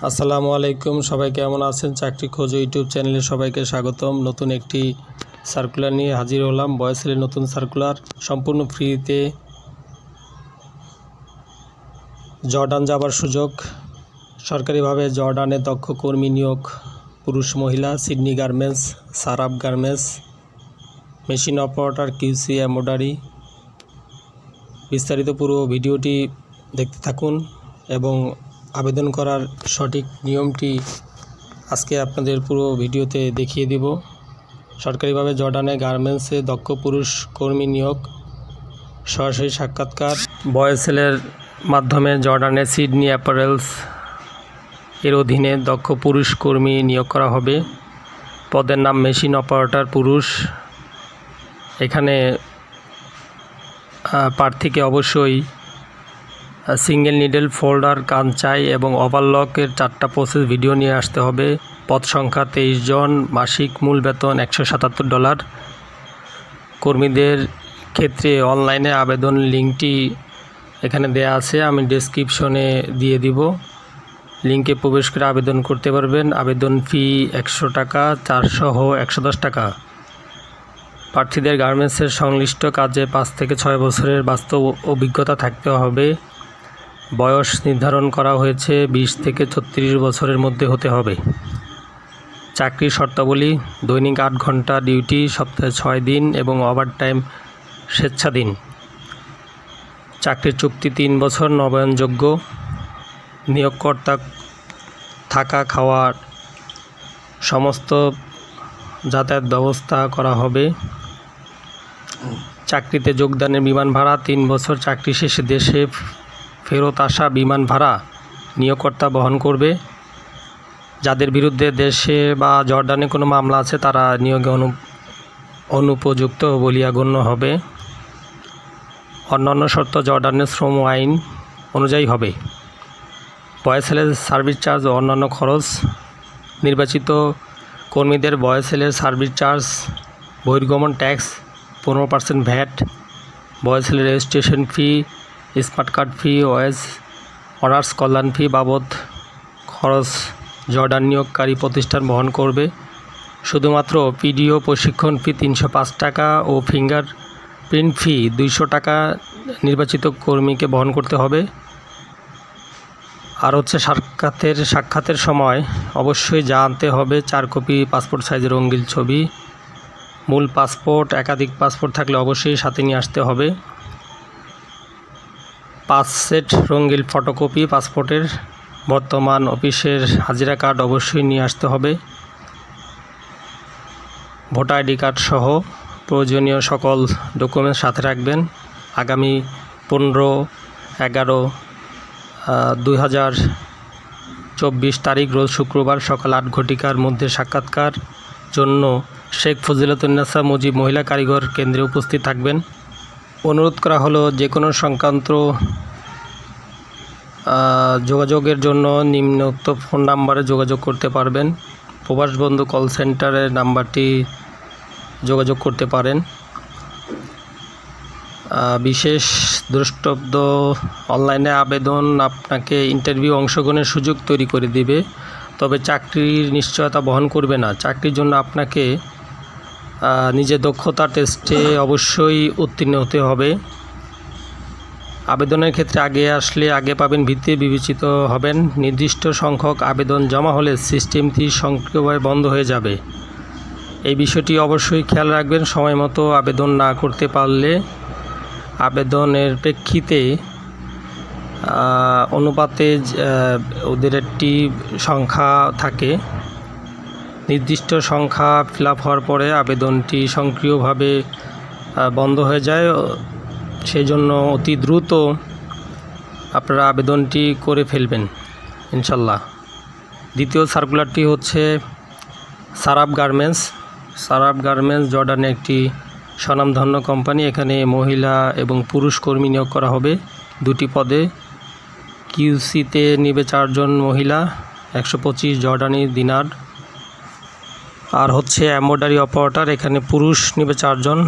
আসসালামু আলাইকুম, সবাই কেমন আছেন? চাকরি খোঁজ ইউটিউব চ্যানেলে সবাইকে স্বাগতম। নতুন একটি সার্কুলার নিয়ে হাজির হলাম। বয়সের নতুন সার্কুলার, সম্পূর্ণ ফ্রিতে জর্ডান যাবার সুযোগ। সরকারিভাবে জর্ডানে দক্ষ কর্মী নিয়োগ, পুরুষ মহিলা। সিডনি গার্মেন্টস, সারাব garments, machine operator, QC, embroidery. বিস্তারিত পুরো ভিডিওটি দেখতে থাকুন এবং আবেদন করার সঠিক নিয়মটি আজকে আপনাদের পুরো ভিডিওতে দেখিয়ে দিব। সরকারিভাবে জর্ডানে গার্মেন্টসে দক্ষ পুরুষ কর্মী নিয়োগ, সরাসরি সাক্ষাৎকার। বয়সেলের মাধ্যমে জর্ডানের সিডনি অ্যাপারেলস এর অধীনে দক্ষ পুরুষ কর্মী নিয়োগ করা হবে। পদের নাম মেশিন অপারেটর পুরুষ। এখানে প্রার্থীকে অবশ্যই সিঙ্গেল নিডেল, ফোল্ডার, কাঞ্চাই এবং ওভারলকের 4টা প্রসেস ভিডিও নিয়ে আসতে হবে। পদ সংখ্যা 23 জন, মাসিক মূল বেতন $177। কর্মীদের ক্ষেত্রে অনলাইনে আবেদন লিঙ্কটি এখানে দেয়া আছে, আমি ডেসক্রিপশনে দিয়ে দিব। লিঙ্কে প্রবেশ করে আবেদন করতে পারবেন। আবেদন ফি $100, 4 সহ $110। প্রার্থীদের গার্মেন্টসের সংশ্লিষ্ট কাজে 5 থেকে 6 বছরের বাস্তব অভিজ্ঞতা থাকতে হবে। বয়স নির্ধারণ করা হয়েছে 20 থেকে 36 বছরের মধ্যে হতে হবে। চাকরির শর্তাবলী: দৈনিক 8 ঘন্টা ডিউটি, সপ্তাহে 6 দিন এবং ওভারটাইম স্বেচ্ছাধীন। চাকরির চুক্তি 3 বছর, নবায়নযোগ্য। নিয়োগকর্তা থাকা খাওয়ার সমস্ত যাতায়াত ব্যবস্থা করা হবে। চাকরিতে যোগদানের বিমান ভাড়া 3 বছর চাকরি শেষে দেশে ফেরত আসা বিমান ভাড়া নিয়োগকর্তা বহন করবে। যাদের বিরুদ্ধে দেশে বা জর্ডানে কোনো মামলা আছে তারা নিয়োগে অনুপযুক্ত বলিয়া গণ্য হবে। অন্যান্য শর্ত জর্ডানের শ্রম আইন অনুযায়ী হবে। বয়সেলের সার্ভিস চার্জ ও অন্যান্য খরচ: নির্বাচিত কর্মীদের বয়সেলের সার্ভিস চার্জ, বহির্গমন ট্যাক্স 15% ভ্যাট, বয়সেলের registration fee, smart card fee, wage earners কল্যাণ ফি বাবদ খরচ জর্ডান নিয়োগকারী প্রতিষ্ঠান বহন করবে। শুধুমাত্র পিডিও প্রশিক্ষণ ফি $305 ও ফিঙ্গার প্রিন্ট ফি $200 নির্বাচিত কর্মীকে বহন করতে হবে। আর সাক্ষাতের সময় অবশ্যই জানতে হবে 4 কপি পাসপোর্ট সাইজের রঙিন ছবি, মূল পাসপোর্ট, একাধিক পাসপোর্ট থাকলে অবশ্যই সাথে নিয়ে আসতে হবে। 5 সেট রঙিন ফটোকপি পাসপোর্টের, বর্তমান অফিসের হাজিরা কার্ড অবশ্যই নিয়ে আসতে হবে। ভোটার আইডি কার্ড সহ প্রয়োজনীয় সকল ডকুমেন্টস সাথে রাখবেন। আগামী 15/11/2024 তারিখ রোজ শুক্রবার সকাল 8 ঘটিকার মধ্যে সাক্ষাৎকার জন্য শেখ ফজিলাতুন্নেসা মুজিব মহিলা কারিগর কেন্দ্রে উপস্থিত থাকবেন। অনুরোধ করা হলো যে কোনো সংক্রান্ত যোগাযোগের জন্য নিম্নোক্ত ফোন নাম্বারে যোগাযোগ করতে পারবেন। প্রবাস বন্ধু কল সেন্টারের নাম্বারটি যোগাযোগ করতে পারেন। বিশেষ দ্রষ্টব্য: অনলাইনে আবেদন আপনাকে ইন্টারভিউ অংশগ্রহণের সুযোগ তৈরি করে দিবে, তবে চাকরির নিশ্চয়তা বহন করবে না। চাকরির জন্য আপনাকে নিজের দক্ষতার টেস্টে অবশ্যই উত্তীর্ণ হতে হবে। আবেদনের ক্ষেত্রে আগে আসলে আগে পাবেন ভিত্তিতে বিবেচিত হবেন। নির্দিষ্ট সংখ্যক আবেদন জমা হলে সিস্টেমটি স্বয়ংক্রিয়ভাবে বন্ধ হয়ে যাবে। এই বিষয়টি অবশ্যই খেয়াল রাখবেন। সময় মতো আবেদন না করতে পারলে আবেদনের প্রেক্ষিতে অনুপাতে ওদের একটি সংখ্যা থাকে, নির্দিষ্ট সংখ্যা ফিল আপ হওয়ার পরে আবেদনটি স্বয়ংক্রিয়ভাবে বন্ধ হয়ে যায়। সেই জন্য অতি দ্রুত আপনারা আবেদনটি করে ফেলবেন ইনশাল্লাহ। দ্বিতীয় সার্কুলারটি হচ্ছে সারাব গার্মেন্টস। সারাব গার্মেন্টস জর্ডানে একটি স্বনামধন্য কোম্পানি। এখানে মহিলা এবং পুরুষ কর্মী নিয়োগ করা হবে 2টি পদে। কিউসিতে নেবে 4 জন মহিলা, 125 জর্ডানি দিনার। আর হচ্ছে এমব্রয়ডারি অপারেটর, এখানে পুরুষ নেবে 4 জন।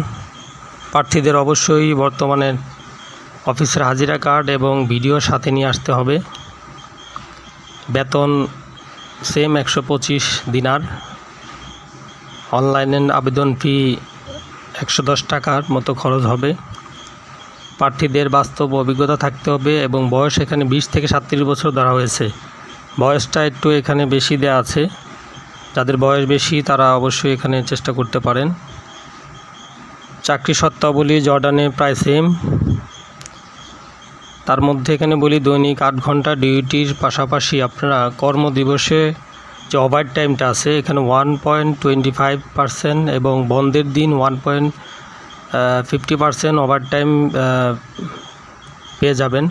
প্রার্থীদের অবশ্যই বর্তমানে অফিসের হাজিরা কার্ড এবং ভিডিও সাথে নিয়ে আসতে হবে। বেতন সেম 125 দিনার। অনলাইনে আবেদন ফি 110 টাকার মতো খরচ হবে। প্রার্থীদের বাস্তব অভিজ্ঞতা থাকতে হবে এবং বয়স এখানে 20 থেকে 37 বছর ধরা হয়েছে। বয়সটা একটু এখানে বেশি দেওয়া আছে। যাদের বয়স বেশি তারা অবশ্যই এখানে চেষ্টা করতে পারেন। চাকরি শর্তাবলী জর্ডানে প্রায় সেম। তার মধ্যে এখানে বলি দৈনিক 8 ঘন্টা ডিউটির পাশাপাশি আপনারা কর্মদিবসে যে ওভার টাইমটা আছে এখানে 1.25% এবং বন্ধের দিন 1.50% ওভার টাইম পেয়ে যাবেন।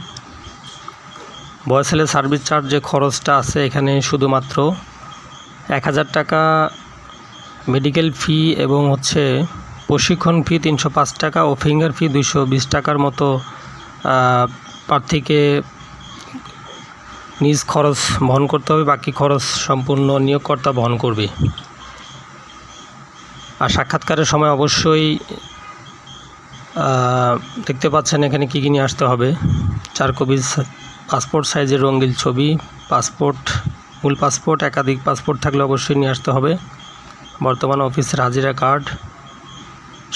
বয়সেলে সার্ভিস চার্জ যে খরচটা আছে এখানে শুধুমাত্র 1000 টাকা মেডিকেল ফি এবং প্রশিক্ষণ ফি 305 টাকা ও ফিঙ্গার ফি 220 টাকার মতো প্রার্থীকে নিজ খরচ বহন করতে হবে। বাকি খরচ সম্পূর্ণ নিয়োগকর্তা বহন করবে। আর সাক্ষাৎকারের সময় অবশ্যই দেখতে পাচ্ছেন এখানে কী নিয়ে আসতে হবে। 4 কপি পাসপোর্ট সাইজের রঙিন ছবি, মূল পাসপোর্ট, একাধিক পাসপোর্ট থাকলে অবশ্যই নিয়ে আসতে হবে। বর্তমান অফিসের হাজিরা কার্ড,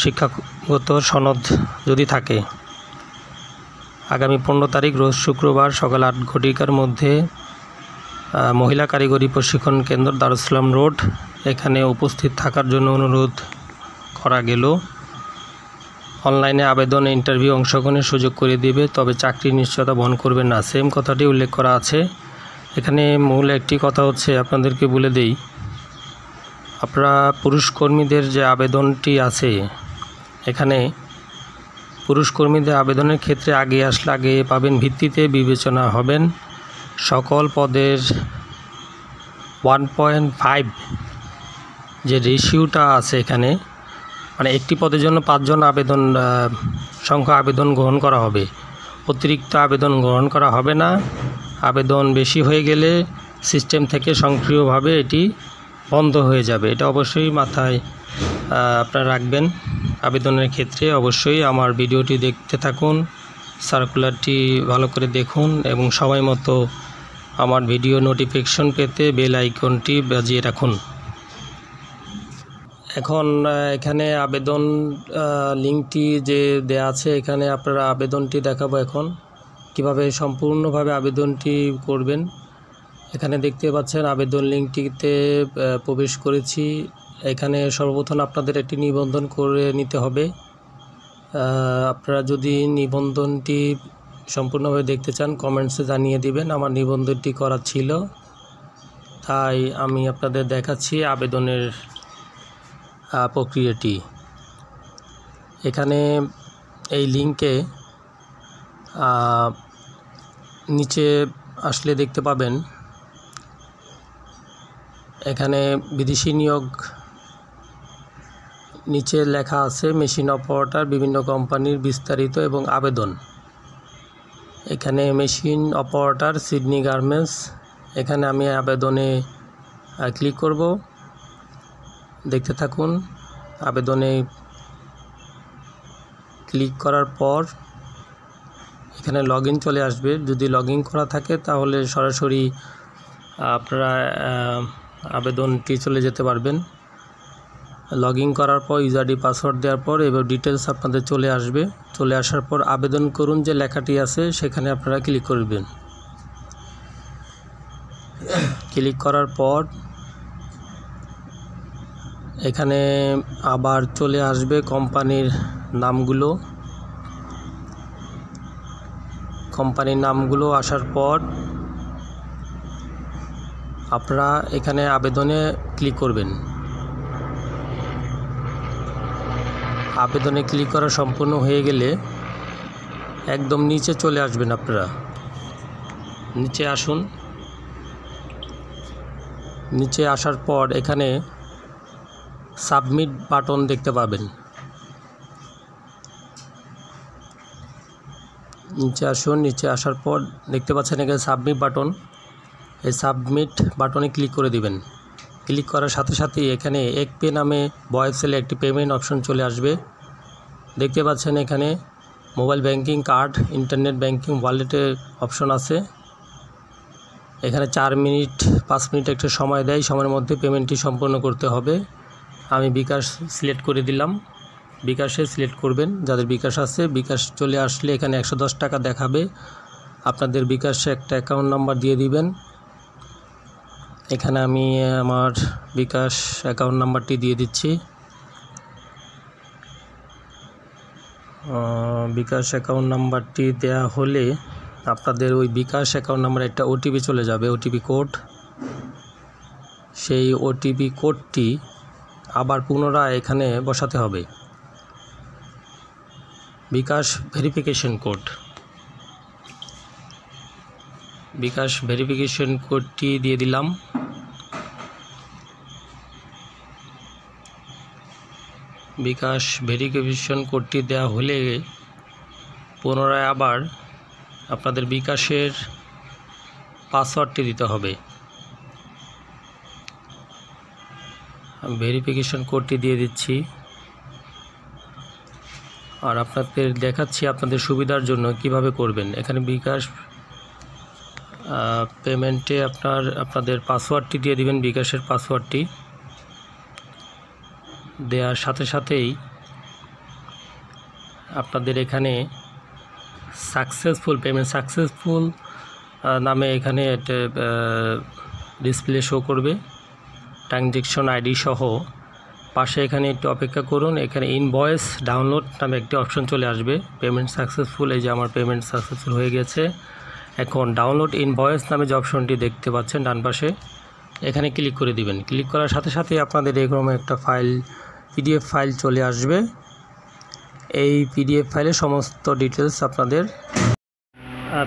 শিক্ষাগত সনদ যদি থাকে। আগামী 15 তারিখ রোজ শুক্রবার সকাল 8 ঘটিকার মধ্যে মহিলা কারিগরি প্রশিক্ষণ কেন্দ্র দারুস সালাম রোড এখানে উপস্থিত থাকার জন্য অনুরোধ করা গেল। অনলাইনে আবেদনে ইন্টারভিউ অংশগ্রহণের সুযোগ করে দিবে, তবে চাকরির নিশ্চয়তা বহন করবেন না। সেম কথাটি উল্লেখ করা আছে এখানে। মূল একটি কথা আপনাদেরকে বলে দেই, আপনারা পুরুষ কর্মীদের যে আবেদনটি আছে এখানে পুরুষ কর্মীদের আবেদনের ক্ষেত্রে আগে আসলে আগে পাবেন ভিত্তিতে বিবেচনা হবেন। সকল পদের 1.5 যে রেশিওটা আছে এখানে, মানে একটি পদের জন্য 5 জন সংখ্যা আবেদন গ্রহণ করা হবে। অতিরিক্ত আবেদন গ্রহণ করা হবে না। আবেদন বেশি হয়ে গেলে সিস্টেম থেকে স্বয়ংক্রিয়ভাবে এটি বন্ধ হয়ে যাবে। এটা অবশ্যই মাথায় আপনারা রাখবেন। আবেদনের ক্ষেত্রে অবশ্যই আমার ভিডিওটি দেখতে থাকুন, সার্কুলারটি ভালো করে দেখুন এবং সময় মতো আমার ভিডিও নোটিফিকেশন পেতে বেল আইকনটি বাজিয়ে রাখুন। এখন এখানে আবেদন লিঙ্কটি যে দেয়া আছে এখানে আপনারা আবেদনটি দেখাবো। এখন কিভাবে সম্পূর্ণভাবে আবেদনটি করবেন এখানে দেখতে পাচ্ছেন। আবেদন লিঙ্কটিতে প্রবেশ করেছি। এখানে সর্বপ্রথম আপনাদের একটি নিবন্ধন করে নিতে হবে। আপনারা যদি নিবন্ধনটি সম্পূর্ণভাবে দেখতে চান কমেন্টসে জানিয়ে দিবেন। আমার নিবন্ধনটি করা ছিল, তাই আমি আপনাদের দেখাচ্ছি আবেদনের প্রক্রিয়াটি। এখানে এই লিঙ্কে নিচে আসলে দেখতে পাবেন এখানে বিদেশি নিয়োগ নিচে লেখা আছে মেশিন অপারেটর বিভিন্ন কোম্পানির বিস্তারিত এবং আবেদন। এখানে মেশিন অপারেটর সিডনি গার্মেন্টস, এখানে আমি আবেদনে ক্লিক করব। দেখতে থাকুন। আবেদনে ক্লিক করার পর এখানে লগইন চলে আসবে। যদি লগইন করা থাকে তাহলে সরাসরি আপনারা আবেদনটি চলে যেতে পারবেন। লগইন করার পর ইউজার আইডি পাসওয়ার্ড দেওয়ার পর এবার ডিটেলস আপনাদের চলে আসবে। চলে আসার পর আবেদন করুন যে লেখাটি আছে সেখানে আপনারা ক্লিক করবেন। ক্লিক করার পর এখানে আবার চলে আসবে কোম্পানির নামগুলো আসার পর আপনারা এখানে আবেদনে ক্লিক করবেন। আবেদনে ক্লিক করা সম্পূর্ণ হয়ে গেলে একদম নিচে চলে আসবেন। আপনারা নিচে আসুন। নিচে আসার পর এখানে সাবমিট বাটন দেখতে পাবেন। নিচে আসুন। নিচে আসার পর দেখতে পাচ্ছেন এখানে সাবমিট বাটন। এই সাবমিট বাটনে ক্লিক করে দিবেন। ক্লিক করার সাথে সাথেই এখানে এক পে নামে ভয়েসেলে একটি পেমেন্ট অপশন চলে আসবে। দেখতে পাচ্ছেন এখানে mobile banking, card, internet banking, ওয়ালেটের অপশন আছে। এখানে 4 মিনিট 5 মিনিট একটা সময় দেয়, সময়ের মধ্যে পেমেন্টটি সম্পন্ন করতে হবে। আমি বিকাশ সিলেক্ট করে দিলাম, বিকাশে সিলেক্ট করবেন। যাদের বিকাশ আছে, বিকাশ চলে আসলে এখানে 110 টাকা দেখাবে। আপনাদের বিকাশে একটা অ্যাকাউন্ট নাম্বার দিয়ে দিবেন। এখানে আমি আমার বিকাশ অ্যাকাউন্ট নাম্বারটি দিয়ে দিচ্ছি। বিকাশ অ্যাকাউন্ট নাম্বারটি দেয়া হলে আপনাদের ওই বিকাশ অ্যাকাউন্ট নাম্বারে একটা ওটিপি চলে যাবে, ওটিপি কোড। সেই ওটিপি কোডটি আবার পুনরায় এখানে বসাতে হবে। বিকাশ ভেরিফিকেশন কোড, বিকাশ ভেরিফিকেশন কোডটি দিয়ে দিলাম। বিকাশ ভেরিফিকেশন কোডটি দেওয়া হলে পুনরায় আবার আপনাদের বিকাশের পাসওয়ার্ডটি দিতে হবে। আমি ভেরিফিকেশন কোডটি দিয়ে দিচ্ছি। আর আপনাদের দেখাচ্ছি আপনাদের সুবিধার জন্য কিভাবে করবেন। এখানে বিকাশ পেমেন্টে আপনাদের পাসওয়ার্ডটি দিয়ে দিবেন। বিকাশের পাসওয়ার্ডটি দেওয়ার সাথে সাথেই আপনাদের এখানে সাকসেসফুল পেমেন্ট, সাকসেসফুল নামে এখানে ডিসপ্লে শো করবে ট্রানজ্যাকশন আইডি সহ। পাশে এখানে একটু অপেক্ষা করুন, এখানে ইনভয়েস ডাউনলোড নামে একটি অপশন চলে আসবে। পেমেন্ট সাকসেসফুল, এই যে আমার পেমেন্ট সাকসেসফুল হয়ে গেছে। এখন ডাউনলোড ইনভয়েস নামে যে অপশনটি দেখতে পাচ্ছেন ডান পাশে, এখানে ক্লিক করে দিবেন। ক্লিক করার সাথে সাথে আপনাদের এরকম একটা ফাইল, পিডিএফ ফাইল চলে আসবে। এই পিডিএফ ফাইলে সমস্ত ডিটেলস আপনাদের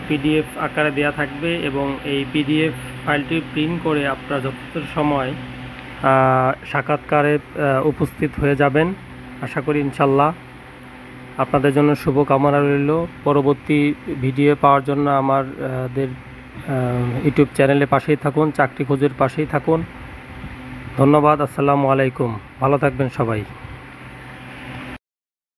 পিডিএফ আকারে দেয়া থাকবে এবং এই পিডিএফ ফাইলটি প্রিন্ট করে আপনারা যথেষ্ট সময় সাক্ষাৎকারে উপস্থিত হয়ে যাবেন। আশা করি ইনশাল্লাহ। আপনাদের জন্য শুভকামনা রইল। পরবর্তী ভিডিও পাওয়ার জন্য আমাদের ইউটিউব চ্যানেলের পাশেই থাকুন, চাকরি খোঁজের পাশেই থাকুন। ধন্যবাদ। আসসালামু আলাইকুম। ভালো থাকবেন সবাই।